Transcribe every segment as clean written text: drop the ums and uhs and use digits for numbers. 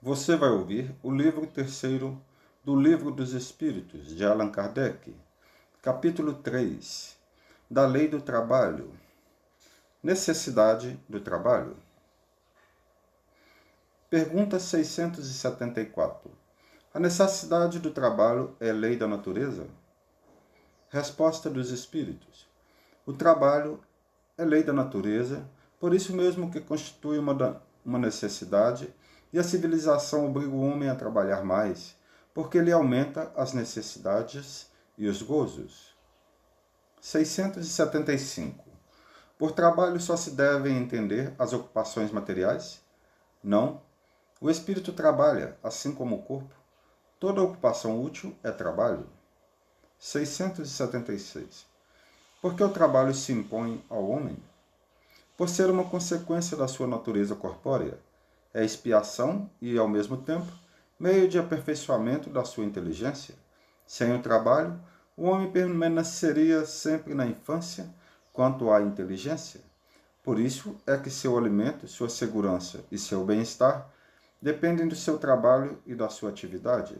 Você vai ouvir o livro terceiro do Livro dos Espíritos, de Allan Kardec, capítulo 3, da Lei do Trabalho, Necessidade do Trabalho. Pergunta 674. A necessidade do trabalho é lei da natureza? Resposta dos Espíritos. O trabalho é lei da natureza, por isso mesmo que constitui uma necessidade, e a civilização obriga o homem a trabalhar mais, porque ele aumenta as necessidades e os gozos. 675. Por trabalho só se devem entender as ocupações materiais? Não. O espírito trabalha, assim como o corpo. Toda ocupação útil é trabalho. 676. Por que o trabalho se impõe ao homem? Por ser uma consequência da sua natureza corpórea. É expiação e, ao mesmo tempo, meio de aperfeiçoamento da sua inteligência. Sem o trabalho, o homem permaneceria sempre na infância quanto à inteligência. Por isso é que seu alimento, sua segurança e seu bem-estar dependem do seu trabalho e da sua atividade.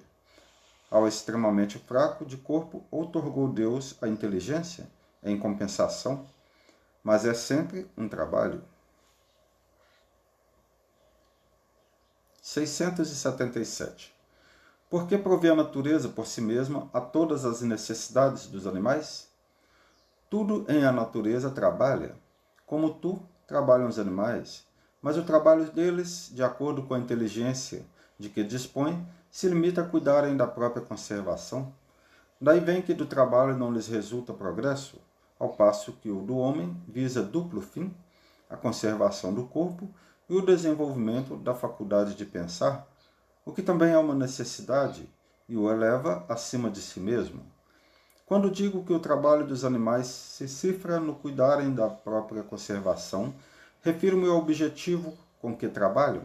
Ao extremamente fraco de corpo, outorgou Deus a inteligência em compensação, mas é sempre um trabalho. 677. Por que provê a natureza por si mesma a todas as necessidades dos animais? Tudo em a natureza trabalha, como tu trabalham os animais, mas o trabalho deles, de acordo com a inteligência de que dispõem, se limita a cuidarem da própria conservação. Daí vem que do trabalho não lhes resulta progresso, ao passo que o do homem visa duplo fim, a conservação do corpo e o desenvolvimento da faculdade de pensar, o que também é uma necessidade e o eleva acima de si mesmo. Quando digo que o trabalho dos animais se cifra no cuidarem da própria conservação, refiro-me ao objetivo com que trabalham.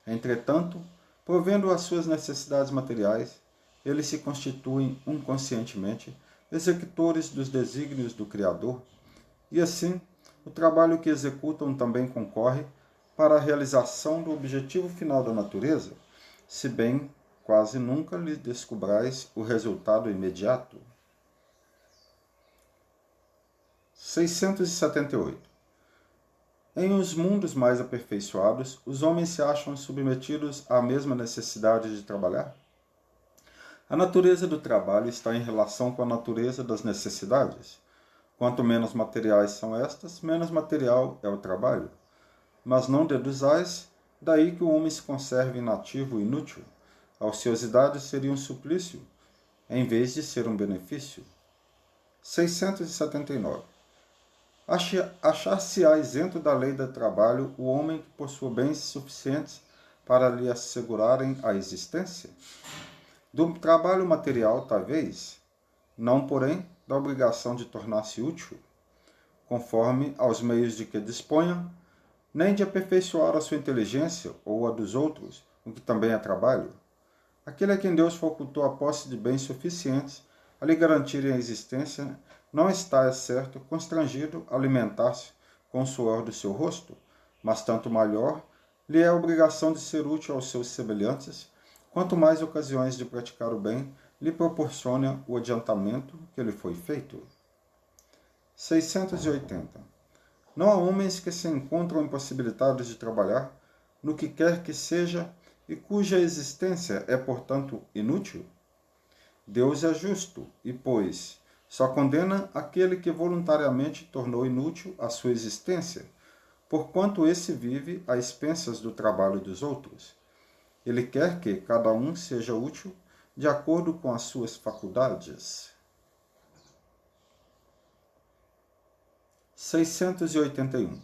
Entretanto, provendo as suas necessidades materiais, eles se constituem inconscientemente executores dos desígnios do Criador, e assim, o trabalho que executam também concorre para a realização do objetivo final da natureza, se bem quase nunca lhe descobrais o resultado imediato. 678. Em os mundos mais aperfeiçoados, os homens se acham submetidos à mesma necessidade de trabalhar? A natureza do trabalho está em relação com a natureza das necessidades. Quanto menos materiais são estas, menos material é o trabalho. Mas não deduzais daí que o homem se conserve inativo e inútil. A ociosidade seria um suplício, em vez de ser um benefício. 679. Achar-se-á isento da lei do trabalho o homem que possua bens suficientes para lhe assegurarem a existência? Do trabalho material, talvez, não, porém, da obrigação de tornar-se útil, conforme aos meios de que disponha, nem de aperfeiçoar a sua inteligência ou a dos outros, o que também é trabalho. Aquele a quem Deus facultou a posse de bens suficientes a lhe garantirem a existência, não está, é certo, constrangido a alimentar-se com o suor do seu rosto, mas tanto maior lhe é a obrigação de ser útil aos seus semelhantes, quanto mais ocasiões de praticar o bem lhe proporciona o adiantamento que lhe foi feito. 680. Não há homens que se encontram impossibilitados de trabalhar no que quer que seja e cuja existência é, portanto, inútil? Deus é justo e, pois, só condena aquele que voluntariamente tornou inútil a sua existência, porquanto esse vive às expensas do trabalho dos outros. Ele quer que cada um seja útil de acordo com as suas faculdades. 681.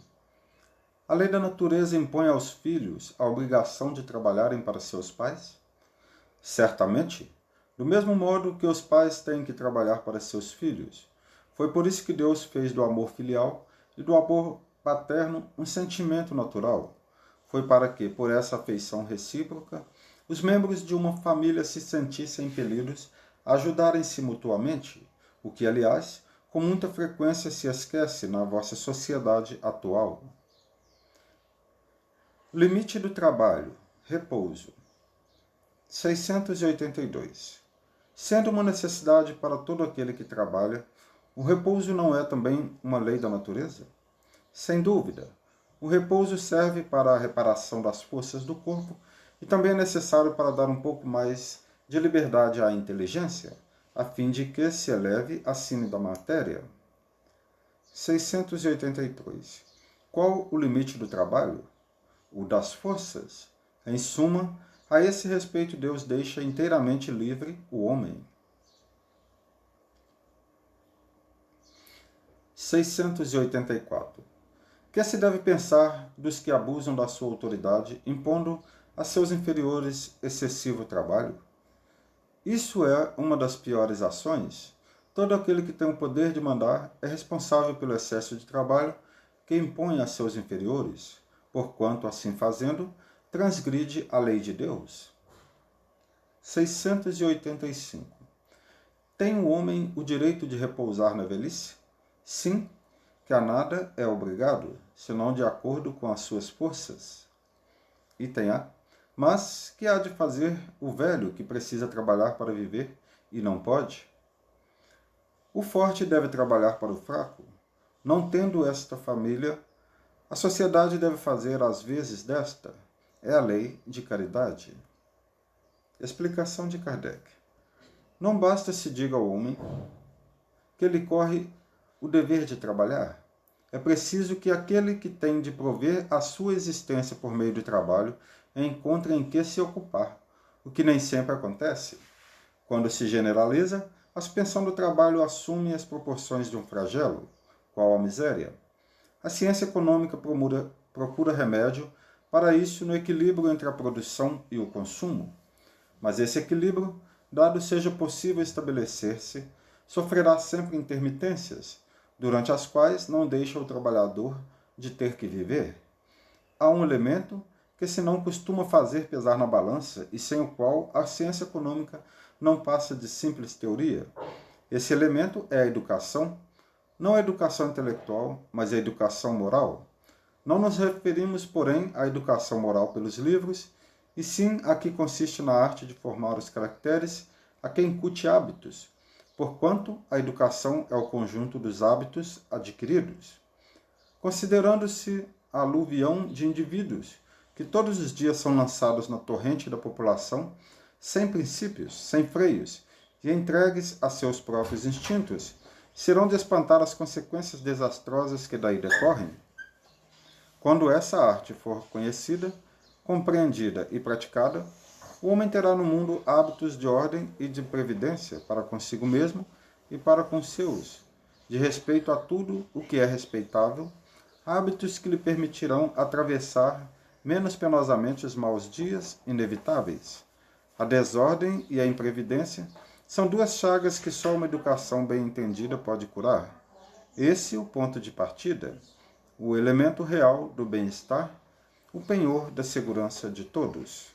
A lei da natureza impõe aos filhos a obrigação de trabalharem para seus pais? Certamente, do mesmo modo que os pais têm que trabalhar para seus filhos. Foi por isso que Deus fez do amor filial e do amor paterno um sentimento natural. Foi para que, por essa afeição recíproca, os membros de uma família se sentissem impelidos a ajudarem-se mutuamente, o que, aliás, com muita frequência se esquece na vossa sociedade atual. Limite do trabalho, repouso. 682. Sendo uma necessidade para todo aquele que trabalha, o repouso não é também uma lei da natureza? Sem dúvida, o repouso serve para a reparação das forças do corpo e também é necessário para dar um pouco mais de liberdade à inteligência, a fim de que se eleve acima da matéria. 683. Qual o limite do trabalho? O das forças. Em suma, a esse respeito Deus deixa inteiramente livre o homem. 684. Que se deve pensar dos que abusam da sua autoridade, impondo a seus inferiores excessivo trabalho? Isso é uma das piores ações. Todo aquele que tem o poder de mandar é responsável pelo excesso de trabalho que impõe a seus inferiores, porquanto, assim fazendo, transgride a lei de Deus. 685. Tem o homem o direito de repousar na velhice? Sim, que a nada é obrigado, senão de acordo com as suas forças. Item A. Mas que há de fazer o velho que precisa trabalhar para viver e não pode? O forte deve trabalhar para o fraco. Não tendo esta família, a sociedade deve fazer às vezes desta. É a lei de caridade. Explicação de Kardec. Não basta se diga ao homem que lhe corre o dever de trabalhar. É preciso que aquele que tem de prover a sua existência por meio do trabalho encontre em que se ocupar, o que nem sempre acontece. Quando se generaliza, a suspensão do trabalho assume as proporções de um flagelo, qual a miséria. A ciência econômica procura remédio para isso no equilíbrio entre a produção e o consumo. Mas esse equilíbrio, dado seja possível estabelecer-se, sofrerá sempre intermitências, durante as quais não deixa o trabalhador de ter que viver. Há um elemento que se não costuma fazer pesar na balança e sem o qual a ciência econômica não passa de simples teoria. Esse elemento é a educação, não a educação intelectual, mas a educação moral. Não nos referimos, porém, à educação moral pelos livros, e sim a que consiste na arte de formar os caracteres a quem incute hábitos, porquanto a educação é o conjunto dos hábitos adquiridos. Considerando-se a aluvião de indivíduos que todos os dias são lançados na torrente da população, sem princípios, sem freios, e entregues a seus próprios instintos, serão de espantar as consequências desastrosas que daí decorrem. Quando essa arte for conhecida, compreendida e praticada, o homem terá no mundo hábitos de ordem e de previdência para consigo mesmo e para com seus, de respeito a tudo o que é respeitável, hábitos que lhe permitirão atravessar menos penosamente os maus dias inevitáveis. A desordem e a imprevidência são duas chagas que só uma educação bem entendida pode curar. Esse é o ponto de partida, o elemento real do bem-estar, o penhor da segurança de todos.